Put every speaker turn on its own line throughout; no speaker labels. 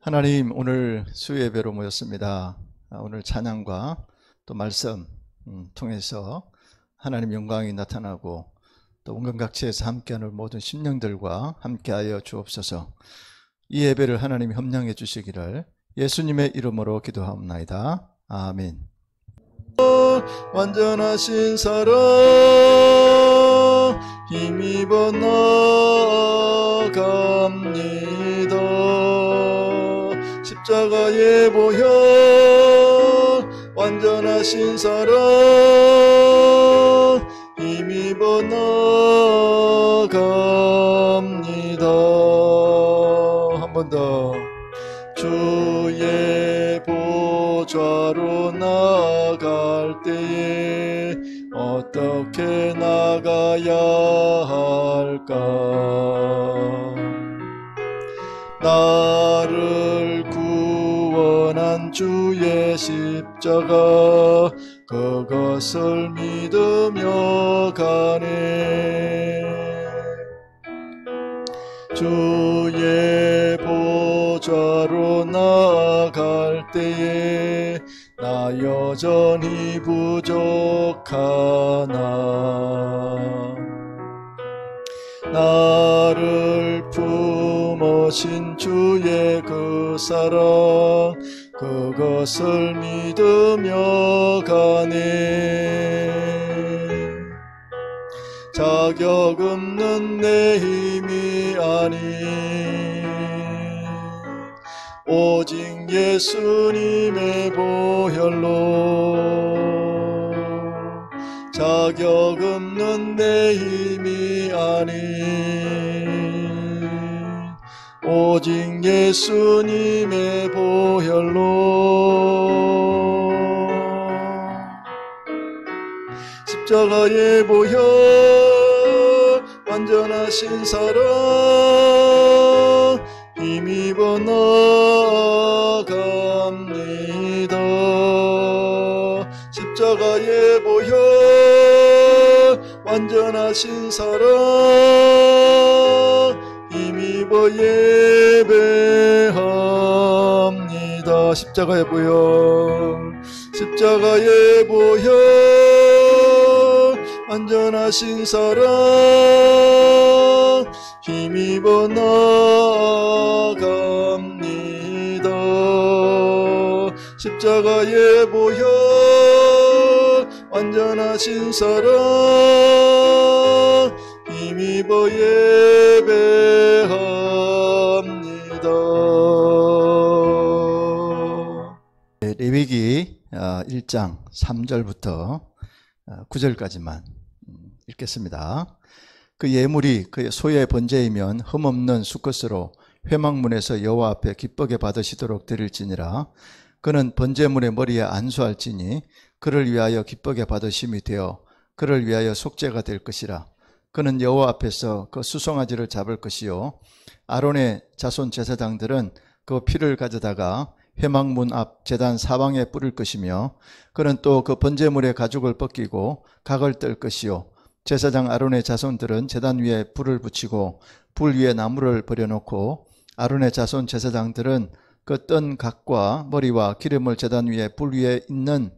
하나님, 오늘 수요예배로 모였습니다. 오늘 찬양과 또 말씀 통해서 하나님 영광이 나타나고 또 온갖각지에서 함께하는 모든 심령들과 함께하여 주옵소서. 이 예배를 하나님 협량해 주시기를 예수님의 이름으로 기도하옵나이다. 아멘. 완전하신 사랑 힘입어 나아갑니다. 십자가의 보혈 완전하신 사랑 힘입어 나아갑니다. 한 번 더. 주의 보좌로 나아갈 때에 어떻게 나가야 할까? 나를 구원한 주의 십자가 그것을 믿으며 가네. 주의 보좌로 나아갈 때에 나 여전히 부족하나. 나를 품으신 주의 그 사랑 그것을 믿으며 가네. 자격 없는 내 힘이 아닌 오직 예수님의 보혈로. 자격 없는 내 힘이 아닌 오직 예수님의 보혈로. 십자가의 보혈 완전하신 사랑 힘입어 나아갑니다. 십자가의 보혈 완전하신 사랑 힘입어 예배합니다. 십자가의 보혈, 십자가의 보혈 완전하신 사랑 힘입어 나아갑니다. 십자가의 보혈 완전하신 사랑 힘입어 예배합니다. 레위기 1장 3절부터 9절까지만 읽겠습니다. 그 예물이 그의 소의 번제이면 흠없는 수컷으로 회막문에서 여호와 앞에 기쁘게 받으시도록 드릴지니라. 그는 번제물의 머리에 안수할지니 그를 위하여 기쁘게 받으심이 되어 그를 위하여 속죄가 될 것이라. 그는 여호와 앞에서 그 수송아지를 잡을 것이요 아론의 자손 제사장들은 그 피를 가져다가 회막문 앞 제단 사방에 뿌릴 것이며 그는 또 그 번제물의 가죽을 벗기고 각을 뗄 것이요 제사장 아론의 자손들은 제단 위에 불을 붙이고 불 위에 나무를 버려놓고 아론의 자손 제사장들은 그 뜬 각과 머리와 기름을 제단 위에 불 위에 있는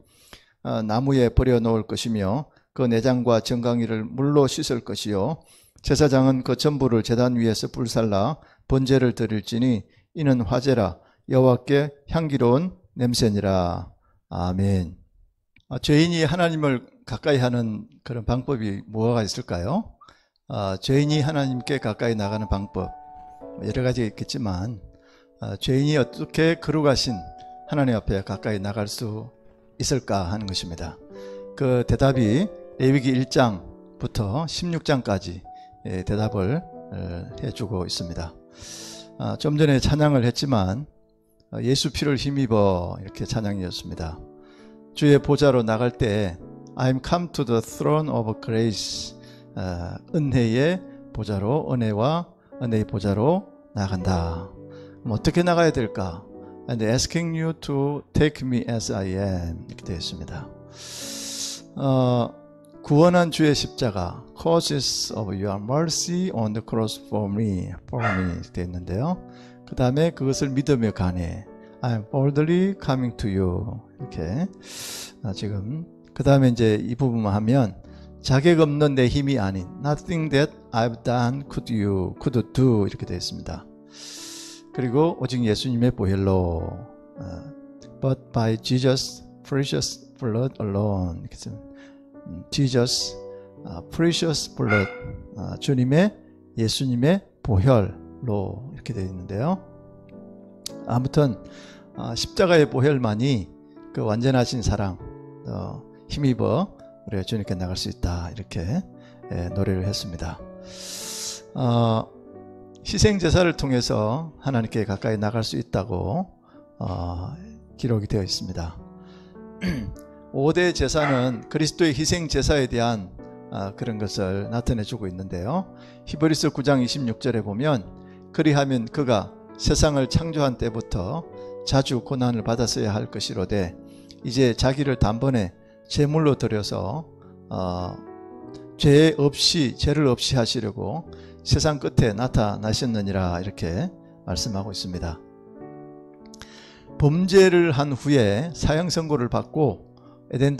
나무에 버려놓을 것이며 그 내장과 정강이를 물로 씻을 것이요 제사장은 그 전부를 제단 위에서 불살라 번제를 드릴지니 이는 화제라 여호와께 향기로운 냄새니라. 아멘. 죄인이 하나님을 가까이 하는 그런 방법이 뭐가 있을까요? 죄인이 하나님께 가까이 나가는 방법 여러 가지가 있겠지만 죄인이 어떻게 거룩하신 하나님 앞에 가까이 나갈 수 있을까 하는 것입니다. 그 대답이 레위기 1장부터 16장까지 대답을 해주고 있습니다. 좀 전에 찬양을 했지만 예수 피를 힘입어 이렇게 찬양이었습니다. 주의 보좌로 나갈 때 I'm come to the throne of grace, 은혜의 보좌로, 은혜와 은혜의 보좌로 나간다. 그럼 어떻게 나가야 될까? And asking you to take me as I am 이렇게 되어 있습니다. 구원한 주의 십자가 Causes of your mercy on the cross for me 되어 있는데요. 그 다음에 그것을 믿으며 가네. I'm boldly coming to you. 이렇게 지금 그 다음에 이제 이 부분만 하면 자격 없는 내 힘이 아닌 nothing that I've done could do 이렇게 되어 있습니다. 그리고 오직 예수님의 보혈로 but by Jesus precious blood alone 이렇게 Jesus precious blood 주님의 예수님의 보혈로 이렇게 되어 있는데요. 아무튼 십자가의 보혈만이 그 완전하신 사랑 힘입어 우리가 주님께 나갈 수 있다 이렇게 노래를 했습니다. 희생제사를 통해서 하나님께 가까이 나갈 수 있다고 기록이 되어 있습니다. 5대 제사는 그리스도의 희생제사에 대한 그런 것을 나타내주고 있는데요. 히브리서 9장 26절에 보면 그리하면 그가 세상을 창조한 때부터 자주 고난을 받았어야 할 것이로되 이제 자기를 단번에 제물로 드려서 죄를 없이 하시려고 세상 끝에 나타나셨느니라 이렇게 말씀하고 있습니다. 범죄를 한 후에 사형 선고를 받고 에덴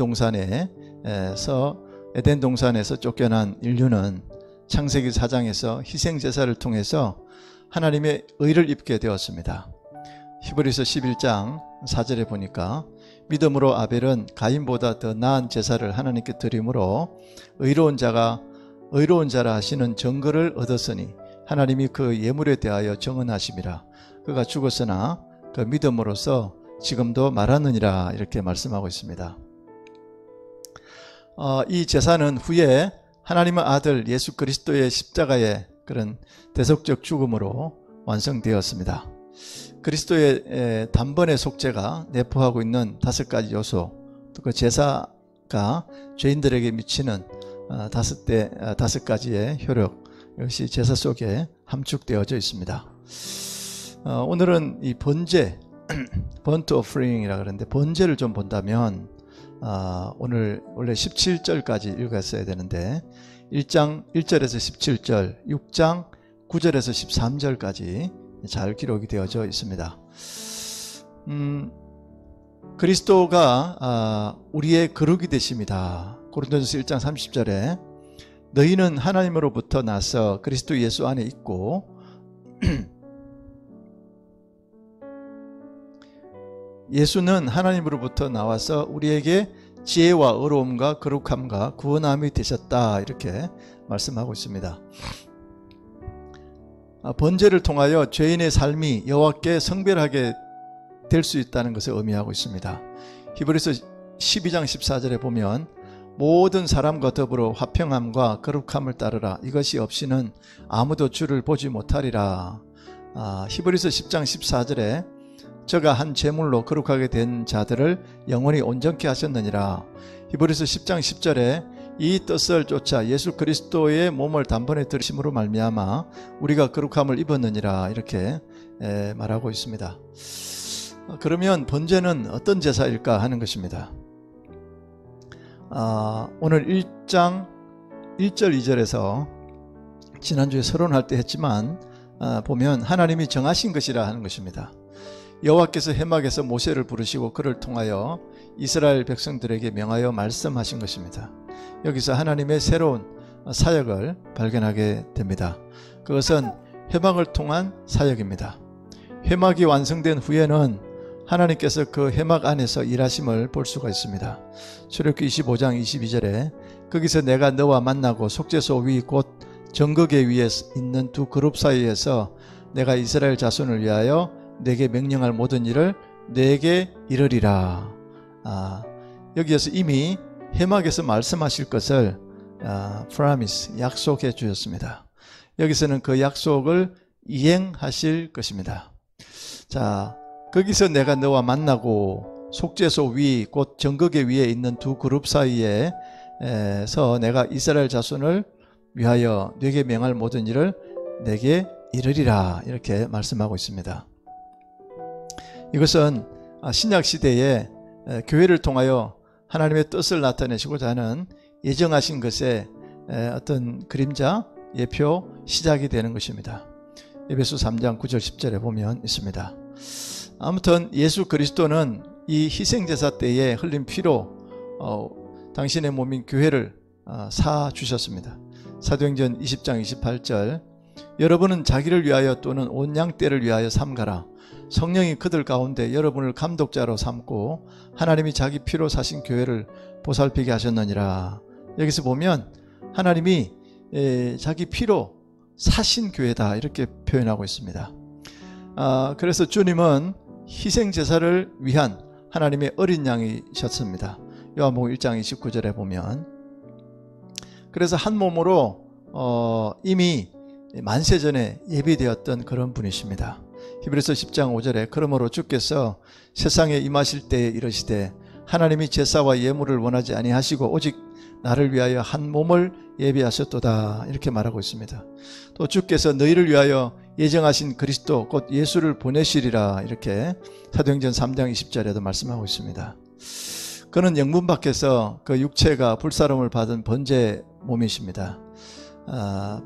동산에서 쫓겨난 인류는 창세기 4장에서 희생제사를 통해서 하나님의 의를 입게 되었습니다. 히브리서 11장 4절에 보니까 믿음으로 아벨은 가인보다 더 나은 제사를 하나님께 드림으로 의로운 자라 하시는 증거를 얻었으니 하나님이 그 예물에 대하여 정언하심이라. 그가 죽었으나 그 믿음으로써 지금도 말하느니라 이렇게 말씀하고 있습니다. 이 제사는 후에 하나님의 아들 예수 그리스도의 십자가의 그런 대속적 죽음으로 완성되었습니다. 그리스도의 단번의 속죄가 내포하고 있는 5가지 요소, 또 그 제사가 죄인들에게 미치는 5가지의 효력, 이것이 제사 속에 함축되어져 있습니다. 오늘은 이 번제, burnt offering이라 그러는데 번제를 좀 본다면 오늘 원래 17절까지 읽었어야 되는데 1장 1절에서 17절, 6장 9절에서 13절까지 잘 기록이 되어져 있습니다. 그리스도가 우리의 거룩이 되십니다. 고린도전서 1장 30절에 너희는 하나님으로부터 나서 그리스도 예수 안에 있고 예수는 하나님으로부터 나와서 우리에게 지혜와 의로움과 거룩함과 구원함이 되셨다 이렇게 말씀하고 있습니다. 번제를 통하여 죄인의 삶이 여호와께 성별하게 될 수 있다는 것을 의미하고 있습니다. 히브리서 12장 14절에 보면 모든 사람과 더불어 화평함과 거룩함을 따르라. 이것이 없이는 아무도 주를 보지 못하리라. 히브리서 10장 14절에 저가 한 제물로 거룩하게 된 자들을 영원히 온전케 하셨느니라. 히브리서 10장 10절에 이 뜻을 쫓아 예수 그리스도의 몸을 단번에 들으심으로 말미암아 우리가 거룩함을 입었느니라 이렇게 말하고 있습니다. 그러면 번제는 어떤 제사일까 하는 것입니다. 오늘 1장 1절 2절에서 지난주에 서론할 때 했지만 보면 하나님이 정하신 것이라 하는 것입니다. 여호와께서 해막에서 모세를 부르시고 그를 통하여 이스라엘 백성들에게 명하여 말씀하신 것입니다. 여기서 하나님의 새로운 사역을 발견하게 됩니다. 그것은 회막을 통한 사역입니다. 회막이 완성된 후에는 하나님께서 그 회막 안에서 일하심을 볼 수가 있습니다. 출애굽기 25장 22절에 거기서 내가 너와 만나고 속죄소 위 곧 정거계 위에 있는 두 그룹 사이에서 내가 이스라엘 자손을 위하여 내게 명령할 모든 일을 내게 이르리라. 여기에서 이미 회막에서 말씀하실 것을 promise, 약속해 주셨습니다. 여기서는 그 약속을 이행하실 것입니다. 자, 거기서 내가 너와 만나고 속죄소 위 곧 정거계 위에 있는 두 그룹 사이에서 내가 이스라엘 자손을 위하여 네게 명할 모든 일을 내게 이르리라 이렇게 말씀하고 있습니다. 이것은 신약시대에 교회를 통하여 하나님의 뜻을 나타내시고자 하는 예정하신 것의 어떤 그림자, 예표, 시작이 되는 것입니다. 에베소 3장 9절 10절에 보면 있습니다. 아무튼 예수 그리스도는 이 희생제사 때에 흘린 피로 당신의 몸인 교회를 사주셨습니다. 사도행전 20장 28절 여러분은 자기를 위하여 또는 온 양떼를 위하여 삼가라. 성령이 그들 가운데 여러분을 감독자로 삼고 하나님이 자기 피로 사신 교회를 보살피게 하셨느니라. 여기서 보면 하나님이 자기 피로 사신 교회다 이렇게 표현하고 있습니다. 그래서 주님은 희생제사를 위한 하나님의 어린 양이셨습니다. 요한복음 1장 29절에 보면 그래서 한 몸으로 이미 만세전에 예비되었던 그런 분이십니다. 히브리서 10장 5절에 그러므로 주께서 세상에 임하실 때에 이르시되 하나님이 제사와 예물을 원하지 아니하시고 오직 나를 위하여 한 몸을 예비하셨도다 이렇게 말하고 있습니다. 또 주께서 너희를 위하여 예정하신 그리스도 곧 예수를 보내시리라 이렇게 사도행전 3장 20절에도 말씀하고 있습니다. 그는 영문 밖에서 그 육체가 불사름을 받은 번제 몸이십니다.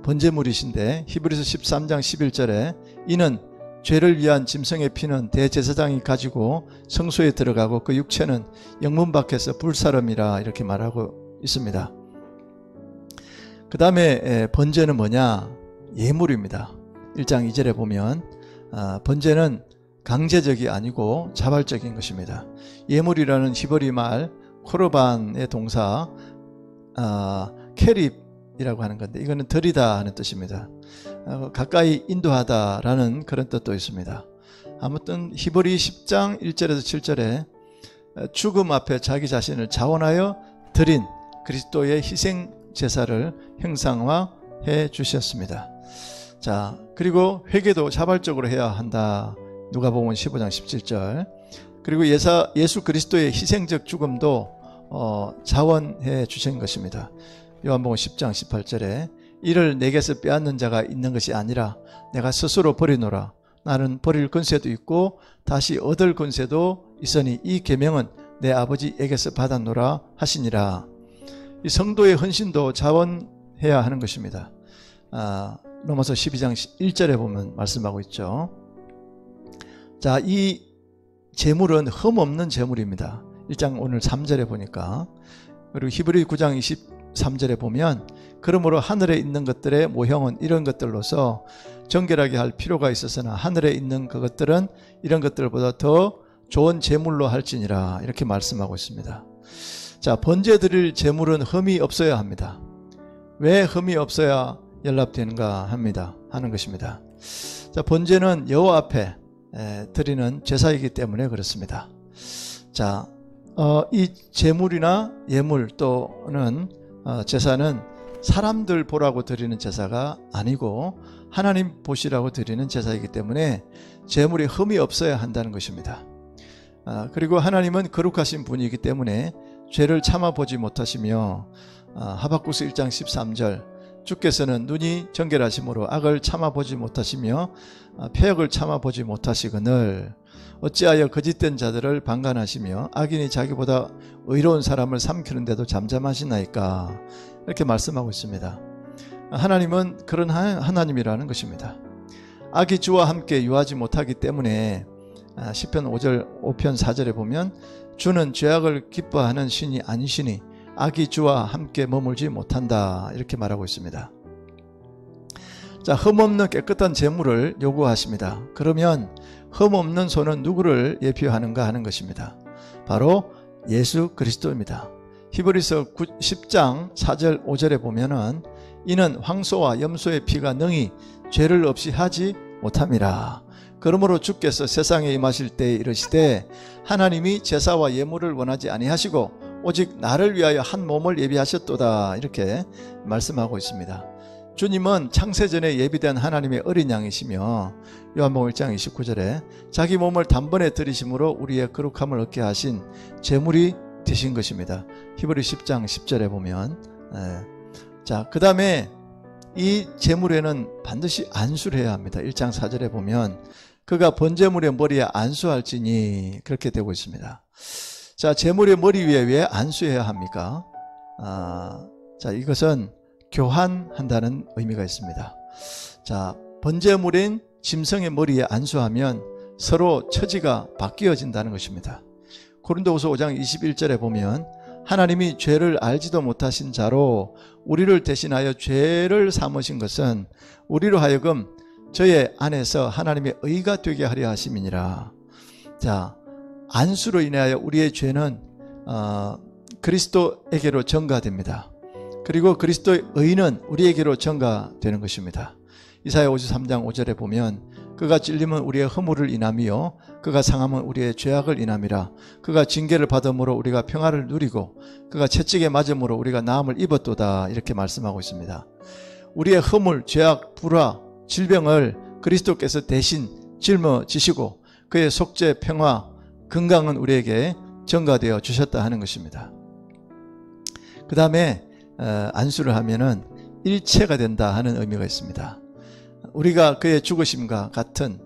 번제물이신데 히브리서 13장 11절에 이는 죄를 위한 짐승의 피는 대제사장이 가지고 성소에 들어가고 그 육체는 영문 밖에서 불사름이라 이렇게 말하고 있습니다. 그 다음에 번제는 뭐냐? 예물입니다. 1장 2절에 보면 번제는 강제적이 아니고 자발적인 것입니다. 예물이라는 히브리 말 코르반의 동사 캐립이라고 하는 건데 이거는 드리다 하는 뜻입니다. 가까이 인도하다라는 그런 뜻도 있습니다. 아무튼 히브리 10장 1절에서 7절에 죽음 앞에 자기 자신을 자원하여 드린 그리스도의 희생 제사를 형상화해 주셨습니다. 자, 그리고 회개도 자발적으로 해야 한다. 누가복음 15장 17절. 그리고 예수 그리스도의 희생적 죽음도 자원해 주신 것입니다. 요한복음 10장 18절에 이를 내게서 빼앗는 자가 있는 것이 아니라 내가 스스로 버리노라. 나는 버릴 권세도 있고 다시 얻을 권세도 있으니 이 계명은 내 아버지에게서 받았노라 하시니라. 이 성도의 헌신도 자원해야 하는 것입니다. 로마서 12장 1절에 보면 말씀하고 있죠. 자, 이 제물은 흠없는 제물입니다. 1장 오늘 3절에 보니까. 그리고 히브리 9장 23절에 보면 그러므로 하늘에 있는 것들의 모형은 이런 것들로서 정결하게 할 필요가 있었으나 하늘에 있는 그것들은 이런 것들보다 더 좋은 제물로 할지니라 이렇게 말씀하고 있습니다. 자, 번제 드릴 제물은 흠이 없어야 합니다. 왜 흠이 없어야 연락되는가 하는 것입니다. 자, 번제는 여호와 앞에 드리는 제사이기 때문에 그렇습니다. 자, 이 제물이나 예물 또는 제사는 사람들 보라고 드리는 제사가 아니고 하나님 보시라고 드리는 제사이기 때문에 제물에 흠이 없어야 한다는 것입니다. 그리고 하나님은 거룩하신 분이기 때문에 죄를 참아보지 못하시며 하박국서 1장 13절 주께서는 눈이 정결하심으로 악을 참아보지 못하시며 패역을 참아보지 못하시거늘 어찌하여 거짓된 자들을 방관하시며 악인이 자기보다 의로운 사람을 삼키는데도 잠잠하시나이까 이렇게 말씀하고 있습니다. 하나님은 그런 하나님이라는 것입니다. 악이 주와 함께 유하지 못하기 때문에 시편 5편 4절에 보면 주는 죄악을 기뻐하는 신이 아니시니 악이 주와 함께 머물지 못한다 이렇게 말하고 있습니다. 자, 흠없는 깨끗한 제물을 요구하십니다. 그러면 흠없는 소는 누구를 예표하는가 하는 것입니다. 바로 예수 그리스도입니다. 히브리서 10장 4절 5절에 보면은 이는 황소와 염소의 피가 능히 죄를 없이 하지 못함이라. 그러므로 주께서 세상에 임하실 때에 이르시되 하나님이 제사와 예물을 원하지 아니하시고 오직 나를 위하여 한 몸을 예비하셨도다 이렇게 말씀하고 있습니다. 주님은 창세전에 예비된 하나님의 어린 양이시며 요한복음 1장 29절에 자기 몸을 단번에 들이심으로 우리의 거룩함을 얻게 하신 제물이 되신 것입니다. 히브리 10장 10절에 보면 자, 그 다음에 이 제물에는 반드시 안수를 해야 합니다. 1장 4절에 보면 그가 번제물의 머리에 안수할지니 그렇게 되고 있습니다. 자, 제물의 머리 위에 왜 안수해야 합니까? 자, 이것은 교환한다는 의미가 있습니다. 자, 번제물인 짐승의 머리에 안수하면 서로 처지가 바뀌어진다는 것입니다. 고린도후서 5장 21절에 보면 하나님이 죄를 알지도 못하신 자로 우리를 대신하여 죄를 삼으신 것은 우리로 하여금 저의 안에서 하나님의 의가 되게 하려 하심이니라. 자, 안수로 인하여 우리의 죄는 그리스도에게로 전가됩니다. 그리고 그리스도의 의는 우리에게로 전가되는 것입니다. 이사야 53장 5절에 보면 그가 찔림은 우리의 허물을 인함이요 그가 상함은 우리의 죄악을 인함이라. 그가 징계를 받음으로 우리가 평화를 누리고 그가 채찍에 맞음으로 우리가 나음을 입었도다. 이렇게 말씀하고 있습니다. 우리의 허물, 죄악, 불화, 질병을 그리스도께서 대신 짊어지시고 그의 속죄, 평화, 건강은 우리에게 전가되어 주셨다 하는 것입니다. 그 다음에 안수를 하면은 일체가 된다 하는 의미가 있습니다. 우리가 그의 죽으심과 같은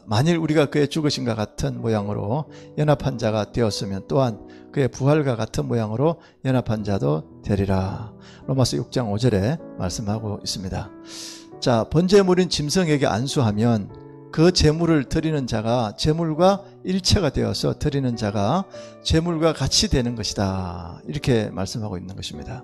만일 우리가 그의 죽으심과 같은 모양으로 연합한 자가 되었으면 또한 그의 부활과 같은 모양으로 연합한 자도 되리라. 로마서 6장 5절에 말씀하고 있습니다. 자, 번제물인 짐승에게 안수하면 그 제물을 드리는 자가 제물과 일체가 되어서 드리는 자가 제물과 같이 되는 것이다. 이렇게 말씀하고 있는 것입니다.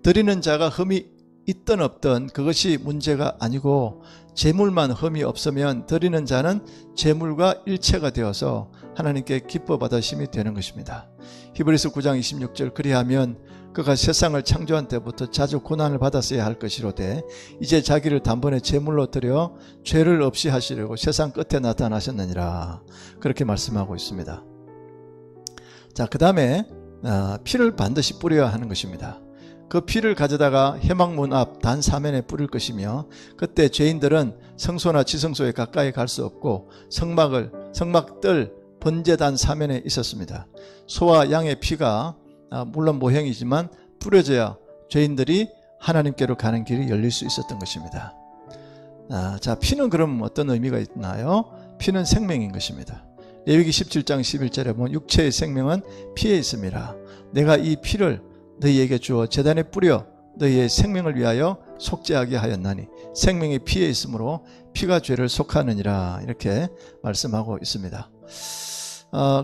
드리는 자가 흠이 있든 없든 그것이 문제가 아니고 제물만 흠이 없으면 드리는 자는 제물과 일체가 되어서 하나님께 기뻐 받으심이 되는 것입니다. 히브리서 9장 26절 그리하면 그가 세상을 창조한 때부터 자주 고난을 받았어야 할 것이로되 이제 자기를 단번에 제물로 드려 죄를 없이 하시려고 세상 끝에 나타나셨느니라. 그렇게 말씀하고 있습니다. 자, 그 다음에 피를 반드시 뿌려야 하는 것입니다. 그 피를 가져다가 회막문 앞 단 사면에 뿌릴 것이며 그때 죄인들은 성소나 지성소에 가까이 갈 수 없고 성막들 번제단 사면에 있었습니다. 소와 양의 피가 물론 모형이지만 뿌려져야 죄인들이 하나님께로 가는 길이 열릴 수 있었던 것입니다. 자, 피는 그럼 어떤 의미가 있나요? 피는 생명인 것입니다. 레위기 17장 11절에 보면 육체의 생명은 피에 있습니다. 내가 이 피를 너희에게 주어 제단에 뿌려 너희의 생명을 위하여 속죄하게 하였나니 생명이 피에 있으므로 피가 죄를 속하느니라. 이렇게 말씀하고 있습니다.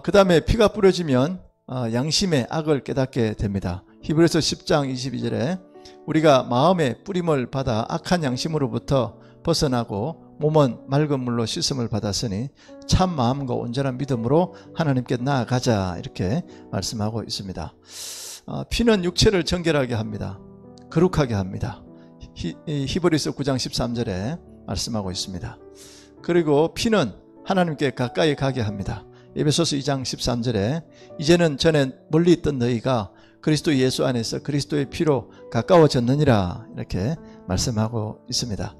그 다음에 피가 뿌려지면 양심의 악을 깨닫게 됩니다. 히브리서 10장 22절에 우리가 마음의 뿌림을 받아 악한 양심으로부터 벗어나고 몸은 맑은 물로 씻음을 받았으니 참 마음과 온전한 믿음으로 하나님께 나아가자. 이렇게 말씀하고 있습니다. 피는 육체를 정결하게 합니다. 거룩하게 합니다. 히브리서 9장 13절에 말씀하고 있습니다. 그리고 피는 하나님께 가까이 가게 합니다. 에베소서 2장 13절에 이제는 전에 멀리 있던 너희가 그리스도 예수 안에서 그리스도의 피로 가까워졌느니라. 이렇게 말씀하고 있습니다.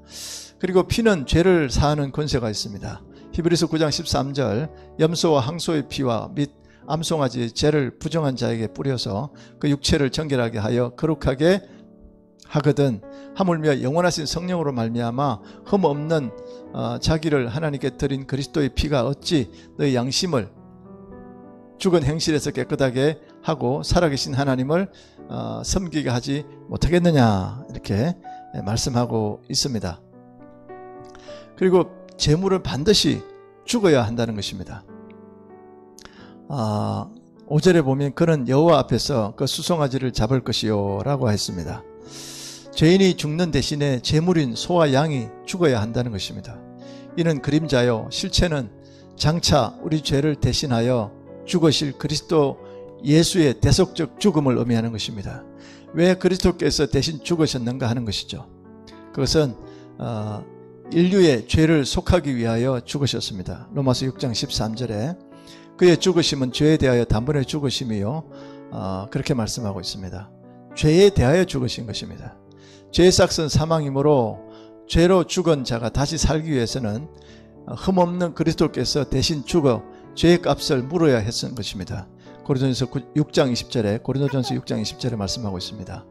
그리고 피는 죄를 사하는 권세가 있습니다. 히브리서 9장 13절 염소와 항소의 피와 및 암송아지의 죄를 부정한 자에게 뿌려서 그 육체를 정결하게 하여 거룩하게 하거든 하물며 영원하신 성령으로 말미암아 흠 없는 자기를 하나님께 드린 그리스도의 피가 어찌 너희 양심을 죽은 행실에서 깨끗하게 하고 살아계신 하나님을 섬기게 하지 못하겠느냐. 이렇게 말씀하고 있습니다. 그리고 제물은 반드시 죽어야 한다는 것입니다. 5절에 보면 그는 여호와 앞에서 그 수송아지를 잡을 것이요 라고 했습니다. 죄인이 죽는 대신에 제물인 소와 양이 죽어야 한다는 것입니다. 이는 그림자요 실체는 장차 우리 죄를 대신하여 죽으실 그리스도 예수의 대속적 죽음을 의미하는 것입니다. 왜 그리스도께서 대신 죽으셨는가 하는 것이죠. 그것은 인류의 죄를 속하기 위하여 죽으셨습니다. 로마서 6장 13절에 그의 죽으심은 죄에 대하여 단번에 죽으심이요 그렇게 말씀하고 있습니다. 죄에 대하여 죽으신 것입니다. 죄의 삭은 사망이므로 죄로 죽은 자가 다시 살기 위해서는 흠없는 그리스도께서 대신 죽어 죄의 값을 물어야 했던 것입니다. 고린도전서 6장 20절에 고린도전서 6장 20절에 말씀하고 있습니다.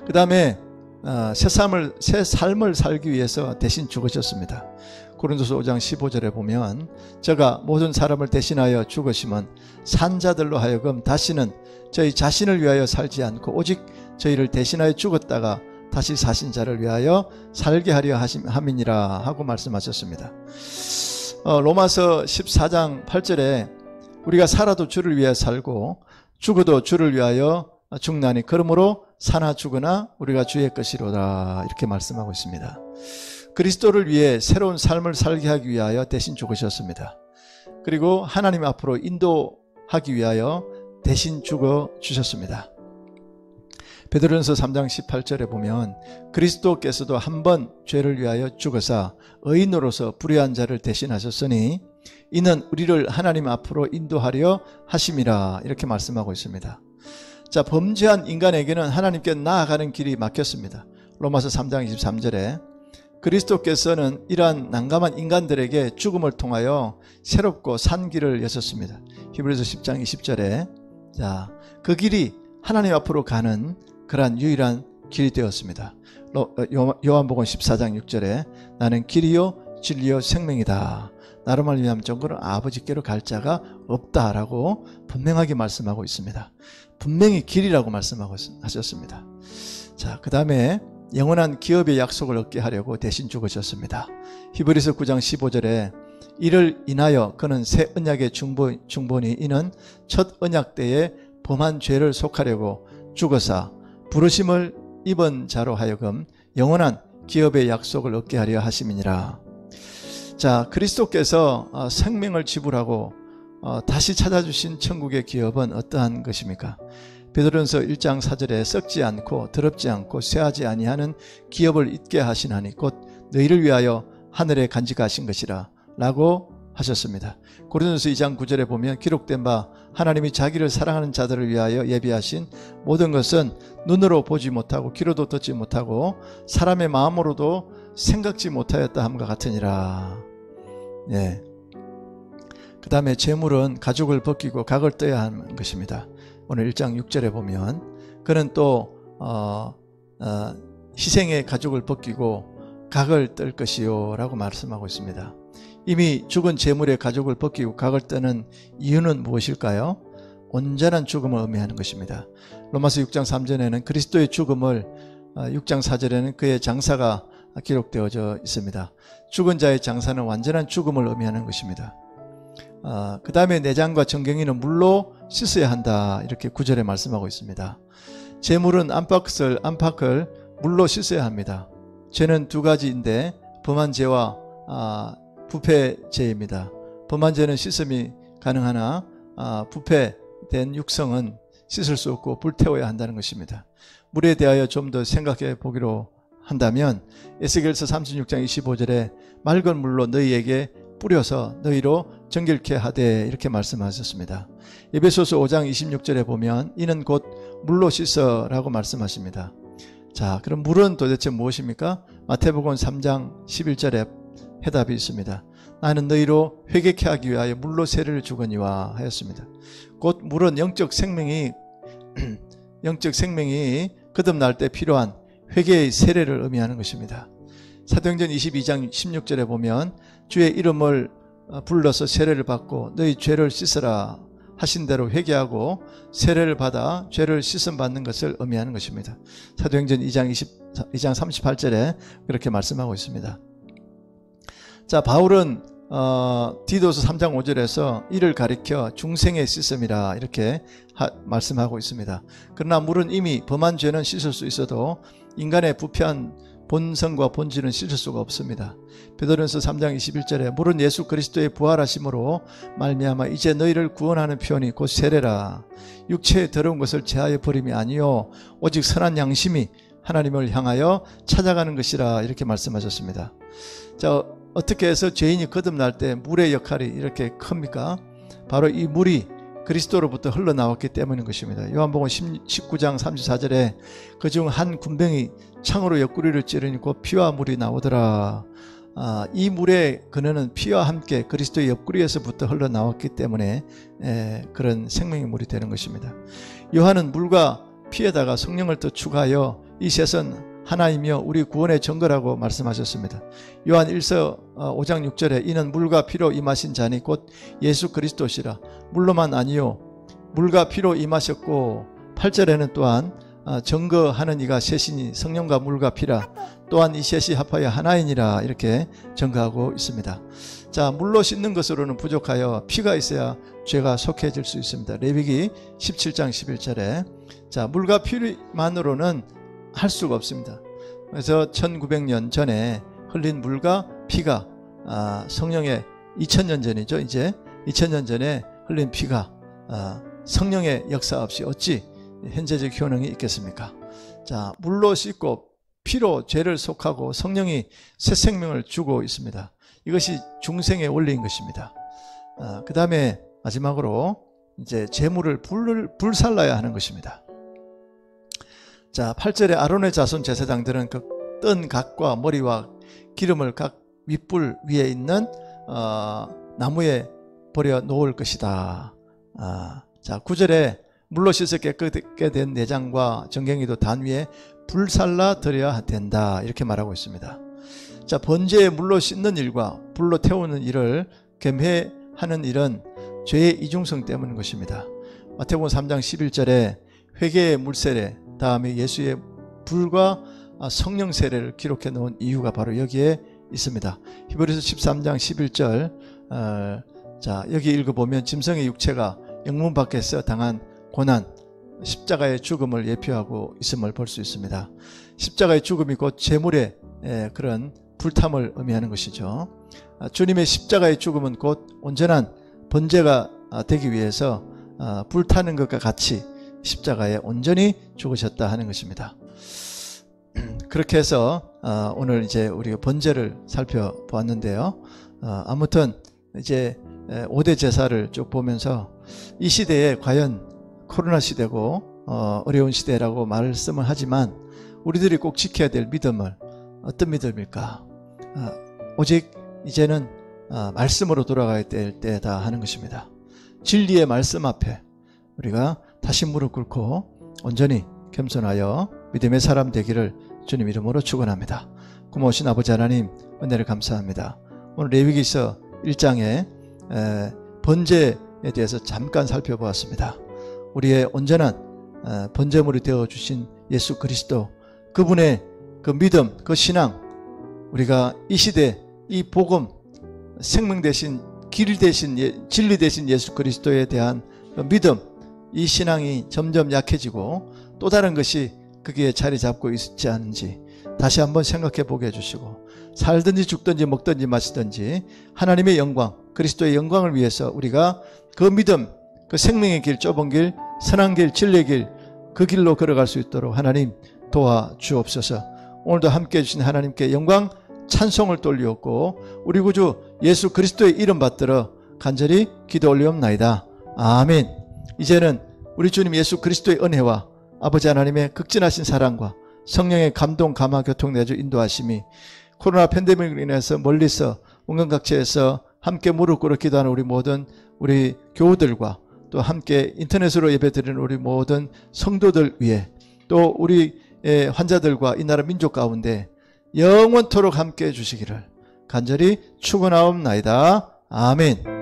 그 다음에 새 삶을 살기 위해서 대신 죽으셨습니다. 고린도서 5장 15절에 보면 저가 모든 사람을 대신하여 죽으심은 산 자들로 하여금 다시는 저희 자신을 위하여 살지 않고 오직 저희를 대신하여 죽었다가 다시 사신 자를 위하여 살게 하려 함이니라 하고 말씀하셨습니다. 로마서 14장 8절에 우리가 살아도 주를 위해 살고 죽어도 주를 위하여 죽나니 그러므로 사나 죽으나 우리가 주의 것이로다 이렇게 말씀하고 있습니다. 그리스도를 위해 새로운 삶을 살게 하기 위하여 대신 죽으셨습니다. 그리고 하나님 앞으로 인도하기 위하여 대신 죽어 주셨습니다. 베드로전서 3장 18절에 보면 그리스도께서도 한 번 죄를 위하여 죽으사 의인으로서 불의한 자를 대신하셨으니 이는 우리를 하나님 앞으로 인도하려 하심이라 이렇게 말씀하고 있습니다. 자, 범죄한 인간에게는 하나님께 나아가는 길이 막혔습니다. 로마서 3장 23절에 그리스도께서는 이러한 난감한 인간들에게 죽음을 통하여 새롭고 산 길을 여셨습니다. 히브리서 10장 20절에 자, 그 길이 하나님 앞으로 가는 그러한 유일한 길이 되었습니다. 요한복음 14장 6절에 나는 길이요 진리요 생명이다. 나로 말미암아 정거는 아버지께로 갈 자가 없다라고 분명하게 말씀하고 있습니다. 분명히 길이라고 말씀하고 하셨습니다. 자, 그 다음에 영원한 기업의 약속을 얻게 하려고 대신 죽으셨습니다. 히브리서 9장 15절에 이를 인하여 그는 새 언약의 중본이 이는 첫 언약 때에 범한 죄를 속하려고 죽어사 부르심을 입은 자로 하여금 영원한 기업의 약속을 얻게 하려 하심이니라. 자, 그리스도께서 생명을 지불하고 다시 찾아주신 천국의 기업은 어떠한 것입니까? 베드로전서 1장 4절에 썩지 않고 더럽지 않고 쇠하지 아니하는 기업을 잊게 하시나니 곧 너희를 위하여 하늘에 간직하신 것이라 라고 하셨습니다. 고린도전서 2장 9절에 보면 기록된 바 하나님이 자기를 사랑하는 자들을 위하여 예비하신 모든 것은 눈으로 보지 못하고 귀로도 듣지 못하고 사람의 마음으로도 생각지 못하였다 함과 같으니라. 네. 그 다음에 재물은 가죽을 벗기고 각을 떠야 하는 것입니다. 오늘 1장 6절에 보면 그는 또 희생의 가죽을 벗기고 각을 뜰 것이요 라고 말씀하고 있습니다. 이미 죽은 재물의 가죽을 벗기고 각을 뜨는 이유는 무엇일까요? 온전한 죽음을 의미하는 것입니다. 로마서 6장 3절에는 그리스도의 죽음을 6장 4절에는 그의 장사가 기록되어져 있습니다. 죽은 자의 장사는 완전한 죽음을 의미하는 것입니다. 그 다음에 내장과 정경이는 물로 씻어야 한다 이렇게 9절에 말씀하고 있습니다. 재물은 안팎을 물로 씻어야 합니다. 죄는 두 가지인데 범한 죄와 부패죄입니다. 범한 죄는 씻음이 가능하나 부패된 육성은 씻을 수 없고 불태워야 한다는 것입니다. 물에 대하여 좀 더 생각해 보기로 한다면 에스겔서 36장 25절에 맑은 물로 너희에게 뿌려서 너희로 정결케 하되 이렇게 말씀하셨습니다. 에베소서 5장 26절에 보면 이는 곧 물로 씻어라고 말씀하십니다. 자, 그럼 물은 도대체 무엇입니까? 마태복음 3장 11절에 해답이 있습니다. 나는 너희로 회개케 하기 위하여 물로 세례를 주거니와 하였습니다. 곧 물은 영적 생명이 거듭날 때 필요한 회개의 세례를 의미하는 것입니다. 사도행전 22장 16절에 보면 주의 이름을 불러서 세례를 받고 너희 죄를 씻으라 하신 대로 회개하고 세례를 받아 죄를 씻음 받는 것을 의미하는 것입니다. 사도행전 2장 38절에 그렇게 말씀하고 있습니다. 자, 바울은 디도서 3장 5절에서 이를 가리켜 중생의 씻음이라 이렇게 말씀하고 있습니다. 그러나 물은 이미 범한 죄는 씻을 수 있어도 인간의 부패한 본성과 본질은 씻을 수가 없습니다. 베드로전서 3장 21절에 물은 예수 그리스도의 부활하심으로 말미암아 이제 너희를 구원하는 표현이 곧 세례라. 육체의 더러운 것을 제하여 버림이 아니요 오직 선한 양심이 하나님을 향하여 찾아가는 것이라 이렇게 말씀하셨습니다. 자, 어떻게 해서 죄인이 거듭날 때 물의 역할이 이렇게 큽니까? 바로 이 물이 그리스도로부터 흘러나왔기 때문인 것입니다. 요한복음 19장 34절에 그중 한 군병이 창으로 옆구리를 찌르니 곧 피와 물이 나오더라. 이 물의 근원은 피와 함께 그리스도의 옆구리에서부터 흘러나왔기 때문에 그런 생명의 물이 되는 것입니다. 요한은 물과 피에다가 성령을 더 추가하여 이 셋은 하나이며 우리 구원의 증거라고 말씀하셨습니다. 요한 1서 5장 6절에 이는 물과 피로 임하신 자니 곧 예수 그리스도시라. 물로만 아니요 물과 피로 임하셨고 8절에는 또한 증거하는 이가 셋이니 성령과 물과 피라. 또한 이 셋이 합하여 하나이니라. 이렇게 증거하고 있습니다. 자, 물로 씻는 것으로는 부족하여 피가 있어야 죄가 속해질 수 있습니다. 레위기 17장 11절에 자, 물과 피만으로는 할 수가 없습니다. 그래서 1900년 전에 흘린 물과 피가 성령의 2000년 전이죠. 이제 2000년 전에 흘린 피가 성령의 역사 없이 어찌 현재적 효능이 있겠습니까? 자, 물로 씻고 피로 죄를 속하고 성령이 새 생명을 주고 있습니다. 이것이 중생의 원리인 것입니다. 그 다음에 마지막으로 이제 제물을 불살라야 하는 것입니다. 자, 8절에 아론의 자손 제사장들은 그 뜬 각과 머리와 기름을 각 윗불 위에 있는 나무에 버려 놓을 것이다. 자, 9절에 물로 씻어 깨끗게 된 내장과 정갱이도 단 위에 불살라 드려야 된다. 이렇게 말하고 있습니다. 자, 번제에 물로 씻는 일과 불로 태우는 일을 겸해하는 일은 죄의 이중성 때문인 것입니다. 마태복음 3장 11절에 회개의 물세례, 다음에 예수의 불과 성령 세례를 기록해 놓은 이유가 바로 여기에 있습니다. 히브리서 13장 11절 자, 여기 읽어보면 짐승의 육체가 영문 밖에서 당한 고난, 십자가의 죽음을 예표하고 있음을 볼 수 있습니다. 십자가의 죽음이 곧 제물의 그런 불탐을 의미하는 것이죠. 주님의 십자가의 죽음은 곧 온전한 번제가 되기 위해서 불타는 것과 같이 십자가에 온전히 죽으셨다 하는 것입니다. 그렇게 해서 오늘 이제 우리가 번제를 살펴보았는데요. 아무튼 이제 5대 제사를 쭉 보면서 이 시대에 과연 코로나 시대고 어려운 시대라고 말씀을 하지만 우리들이 꼭 지켜야 될 믿음을 어떤 믿음일까? 오직 이제는 말씀으로 돌아가야 될 때다 하는 것입니다. 진리의 말씀 앞에 우리가 다시 무릎 꿇고 온전히 겸손하여 믿음의 사람 되기를 주님 이름으로 축원합니다. 고마우신 아버지 하나님, 은혜를 감사합니다. 오늘 레위기서 1장에 번제에 대해서 잠깐 살펴보았습니다. 우리의 온전한 번제물이 되어주신 예수 그리스도, 그분의 그 믿음, 그 신앙, 우리가 이 시대 이 복음, 생명 대신 길 대신 진리 대신 예수 그리스도에 대한 그 믿음, 이 신앙이 점점 약해지고 또 다른 것이 거기에 자리 잡고 있지 않은지 다시 한번 생각해 보게 해주시고, 살든지 죽든지 먹든지 마시든지 하나님의 영광, 그리스도의 영광을 위해서 우리가 그 믿음, 그 생명의 길, 좁은 길, 선한 길, 진리의 길, 그 길로 걸어갈 수 있도록 하나님 도와주옵소서. 오늘도 함께 해주신 하나님께 영광 찬송을 돌리었고 우리 구주 예수 그리스도의 이름 받들어 간절히 기도 올리옵나이다. 아멘. 이제는 우리 주님 예수 그리스도의 은혜와 아버지 하나님의 극진하신 사랑과 성령의 감동, 감화, 교통, 내주, 인도하심이 코로나 팬데믹으로 인해서 멀리서 온갖 각지에서 함께 무릎 꿇어 기도하는 우리 모든 우리 교우들과 또 함께 인터넷으로 예배드리는 우리 모든 성도들 위해 또 우리 환자들과 이 나라 민족 가운데 영원토록 함께 해주시기를 간절히 축원하옵나이다. 아멘.